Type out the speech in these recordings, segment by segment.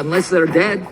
Unless they're dead.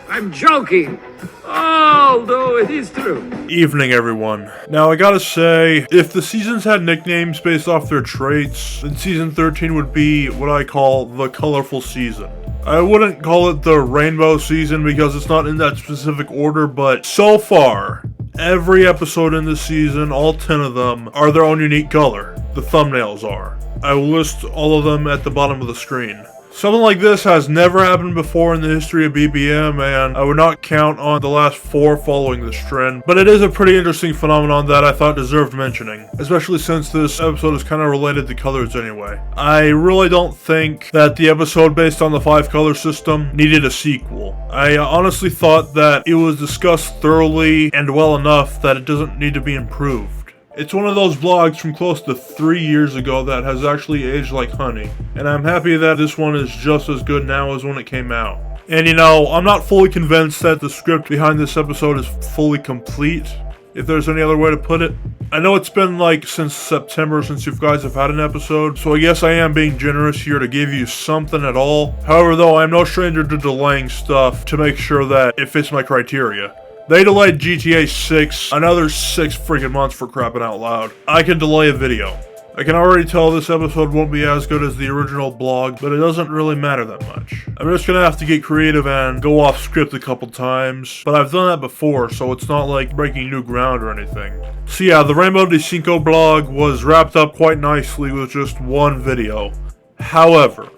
I'm joking. Although it is true. Evening, everyone. Now, I gotta say, if the seasons had nicknames based off their traits, then Season 13 would be what I call the colorful season. I wouldn't call it the rainbow season because it's not in that specific order, but so far, every episode in this season, all 10 of them, are their own unique color. The thumbnails are. I will list all of them at the bottom of the screen. Something like this has never happened before in the history of BBM, and I would not count on the last 4 following this trend, but it is a pretty interesting phenomenon that I thought deserved mentioning, especially since this episode is kind of related to colors anyway. I really don't think that the episode based on the 5 color system needed a sequel. I honestly thought that it was discussed thoroughly and well enough that it doesn't need to be improved. It's one of those vlogs from close to 3 years ago that has actually aged like honey, and I'm happy that this one is just as good now as when it came out. And you know, I'm not fully convinced that the script behind this episode is fully complete, if there's any other way to put it. I know it's been like since September since you guys have had an episode, so I guess I am being generous here to give you something at all. However though, I'm no stranger to delaying stuff to make sure that it fits my criteria. They delayed GTA 6 another 6 freaking months for crapping out loud. I can delay a video. I can already tell this episode won't be as good as the original blog, but it doesn't really matter that much. I'm just gonna have to get creative and go off script a couple times, but I've done that before, so it's not like breaking new ground or anything. So yeah, the Rainbow de Cinco blog was wrapped up quite nicely with just one video. However,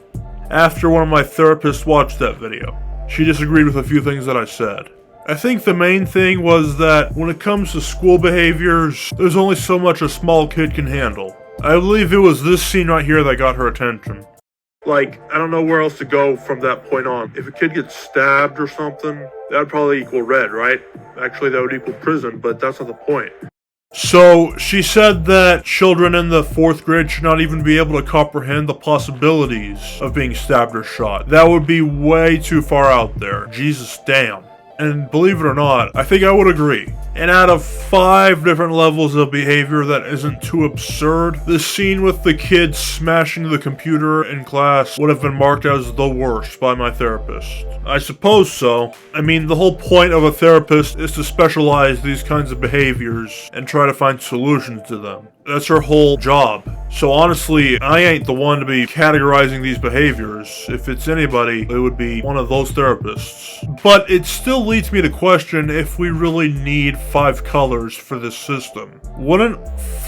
after one of my therapists watched that video, she disagreed with a few things that I said. I think the main thing was that when it comes to school behaviors, there's only so much a small kid can handle. I believe it was this scene right here that got her attention. Like, I don't know where else to go from that point on. If a kid gets stabbed or something, that would probably equal red, right? Actually, that would equal prison, but that's not the point. So, she said that children in the 4th grade should not even be able to comprehend the possibilities of being stabbed or shot. That would be way too far out there. Jesus damn. And believe it or not, I think I would agree. And out of 5 different levels of behavior that isn't too absurd, the scene with the kid smashing the computer in class would have been marked as the worst by my therapist. I suppose so. I mean, the whole point of a therapist is to specialize these kinds of behaviors and try to find solutions to them. That's her whole job. So honestly, I ain't the one to be categorizing these behaviors. If it's anybody, it would be one of those therapists. But it still leads me to question if we really need 5 colors for this system. Wouldn't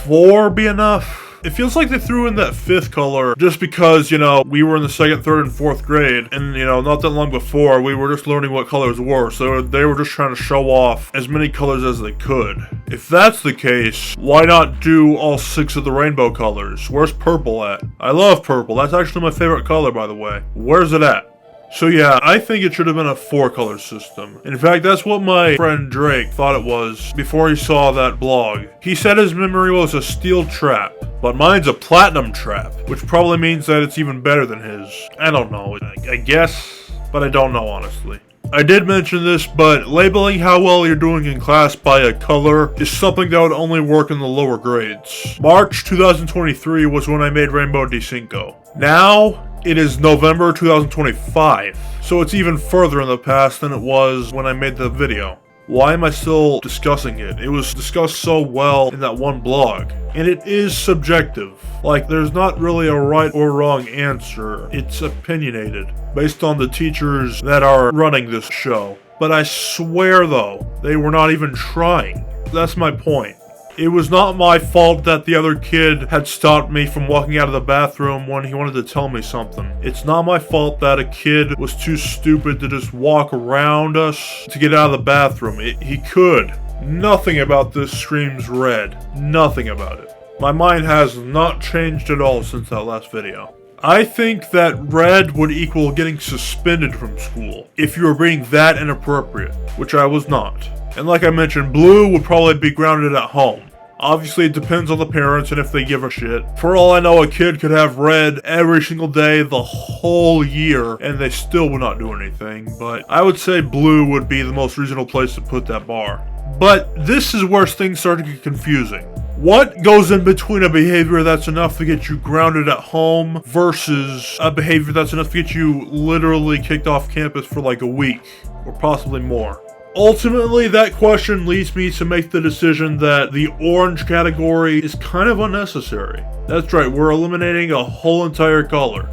4 be enough? It feels like they threw in that 5th color just because, you know, we were in the 2nd, 3rd, and 4th grade, and, you know, not that long before, we were just learning what colors were, so they were just trying to show off as many colors as they could. If that's the case, why not do all 6 of the rainbow colors? Where's purple at? I love purple. That's actually my favorite color, by the way. Where's it at? So yeah, I think it should have been a 4-color system. In fact, that's what my friend Drake thought it was before he saw that blog. He said his memory was a steel trap, but mine's a platinum trap, which probably means that it's even better than his. I don't know, I guess, but I don't know honestly. I did mention this, but labeling how well you're doing in class by a color is something that would only work in the lower grades. March 2023 was when I made Rainbow de Cinco. Now, it is November 2025, so it's even further in the past than it was when I made the video. Why am I still discussing it? It was discussed so well in that one blog. And it is subjective. Like, there's not really a right or wrong answer. It's opinionated, based on the teachers that are running this show. But I swear though, they were not even trying. That's my point. It was not my fault that the other kid had stopped me from walking out of the bathroom when he wanted to tell me something. It's not my fault that a kid was too stupid to just walk around us to get out of the bathroom. He could. Nothing about this screams red. Nothing about it. My mind has not changed at all since that last video. I think that red would equal getting suspended from school if you were being that inappropriate, which I was not. And like I mentioned, blue would probably be grounded at home. Obviously, it depends on the parents and if they give a shit. For all I know, a kid could have red every single day the whole year and they still would not do anything. But I would say blue would be the most reasonable place to put that bar. But this is where things start to get confusing. What goes in between a behavior that's enough to get you grounded at home versus a behavior that's enough to get you literally kicked off campus for like a week or possibly more? Ultimately, that question leads me to make the decision that the orange category is kind of unnecessary. That's right, we're eliminating a whole entire color.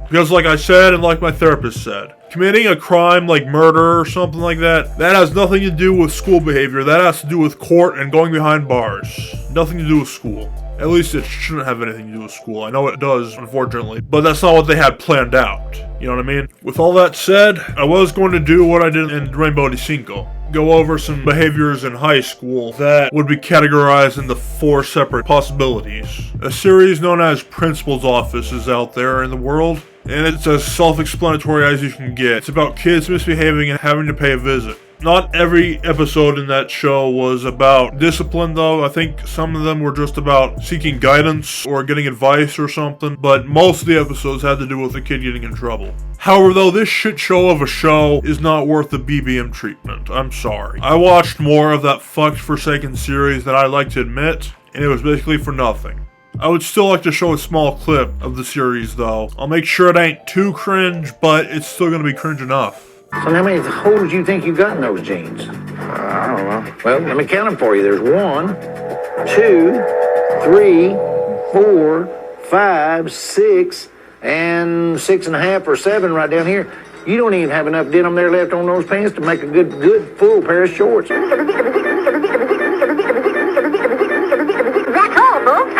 Because like I said, and like my therapist said, committing a crime like murder or something like that has nothing to do with school behavior. That has to do with court and going behind bars. Nothing to do with school. At least it shouldn't have anything to do with school. I know it does, unfortunately, but that's not what they had planned out. You know what I mean? With all that said, I was going to do what I did in Rainbow de Cinco. Go over some behaviors in high school that would be categorized into 4 separate possibilities. A series known as Principal's Office is out there in the world, and it's as self-explanatory as you can get. It's about kids misbehaving and having to pay a visit. Not every episode in that show was about discipline, though. I think some of them were just about seeking guidance or getting advice or something, but most of the episodes had to do with a kid getting in trouble. However, though, this shit show of a show is not worth the BBM treatment. I'm sorry. I watched more of that fucked forsaken series than I'd like to admit, and it was basically for nothing. I would still like to show a small clip of the series, though. I'll make sure it ain't too cringe, but it's still gonna be cringe enough. So how many holes do you think you got in those jeans? I don't know. Well, let me count them for you. There's 1, 2, 3, 4, 5, 6, and 6.5 or 7 right down here. You don't even have enough denim there left on those pants to make a good full pair of shorts. That's all, folks.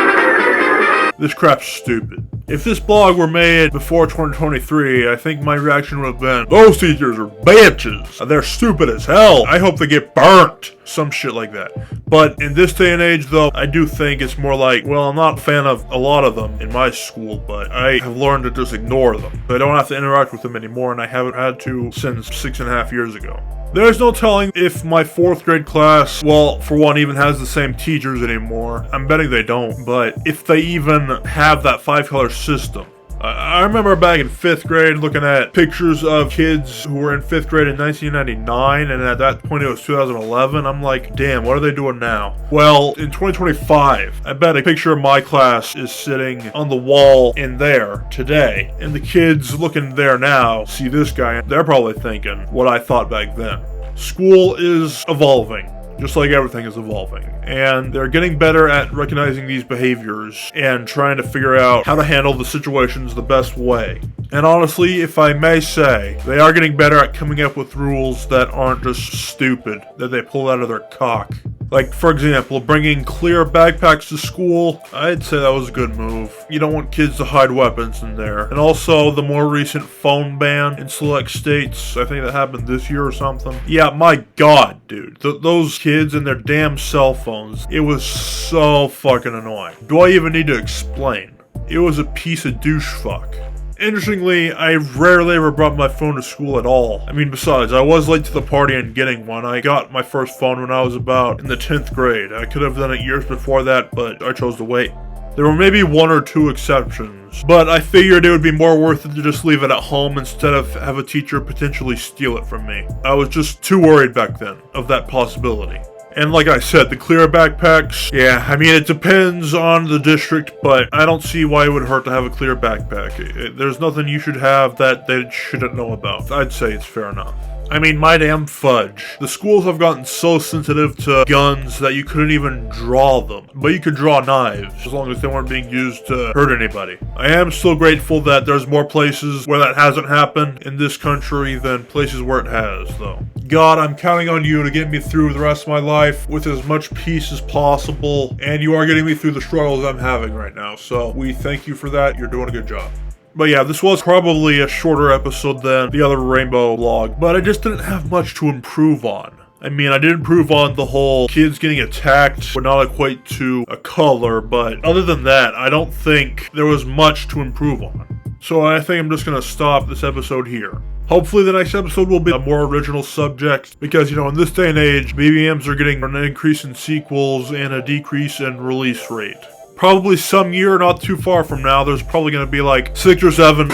This crap's stupid. If this blog were made before 2023, I think my reaction would have been, those teachers are bitches. They're stupid as hell. I hope they get burnt. Some shit like that. But in this day and age, though, I do think it's more like, well, I'm not a fan of a lot of them in my school, but I have learned to just ignore them. I don't have to interact with them anymore, and I haven't had to since 6.5 years ago. There's no telling if my 4th grade class, well, for one, even has the same teachers anymore. I'm betting they don't, but if they even have that 5-color system. I remember back in 5th grade looking at pictures of kids who were in 5th grade in 1999, and at that point it was 2011. I'm like, damn, what are they doing now? Well, in 2025, I bet a picture of my class is sitting on the wall in there today, and the kids looking there now see this guy, and they're probably thinking what I thought back then. School is evolving. Just like everything is evolving. And they're getting better at recognizing these behaviors and trying to figure out how to handle the situations the best way. And honestly, if I may say, they are getting better at coming up with rules that aren't just stupid, that they pull out of their cock. Like, for example, bringing clear backpacks to school, I'd say that was a good move. You don't want kids to hide weapons in there. And also, the more recent phone ban in select states, I think that happened this year or something. Yeah, my god, dude. Those kids and their damn cell phones, it was so fucking annoying. Do I even need to explain? It was a piece of douche fuck. Interestingly, I rarely ever brought my phone to school at all. I mean, besides, I was late to the party and getting one. I got my first phone when I was about in the 10th grade. I could have done it years before that, but I chose to wait. There were maybe 1 or 2 exceptions, but I figured it would be more worth it to just leave it at home instead of have a teacher potentially steal it from me. I was just too worried back then of that possibility. And like I said, the clear backpacks, yeah, I mean, it depends on the district, but I don't see why it would hurt to have a clear backpack. There's nothing you should have that they shouldn't know about. I'd say it's fair enough. I mean, my damn fudge. The schools have gotten so sensitive to guns that you couldn't even draw them. But you could draw knives, as long as they weren't being used to hurt anybody. I am still grateful that there's more places where that hasn't happened in this country than places where it has, though. God, I'm counting on you to get me through the rest of my life with as much peace as possible, and you are getting me through the struggles I'm having right now, so we thank you for that. You're doing a good job. But yeah, this was probably a shorter episode than the other Rainbow vlog, but I just didn't have much to improve on. I mean, I did improve on the whole kids getting attacked would not equate to a color, but other than that, I don't think there was much to improve on. So I think I'm just going to stop this episode here. Hopefully the next episode will be a more original subject, because, you know, in this day and age, BBMs are getting an increase in sequels and a decrease in release rate. Probably some year not too far from now, there's probably going to be like 6 or 7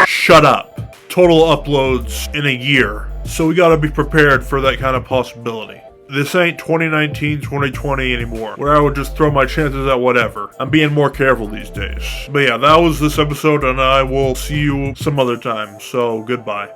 shut up total uploads in a year. So we got to be prepared for that kind of possibility. This ain't 2019, 2020 anymore, where I would just throw my chances at whatever. I'm being more careful these days. But yeah, that was this episode, and I will see you some other time, so goodbye.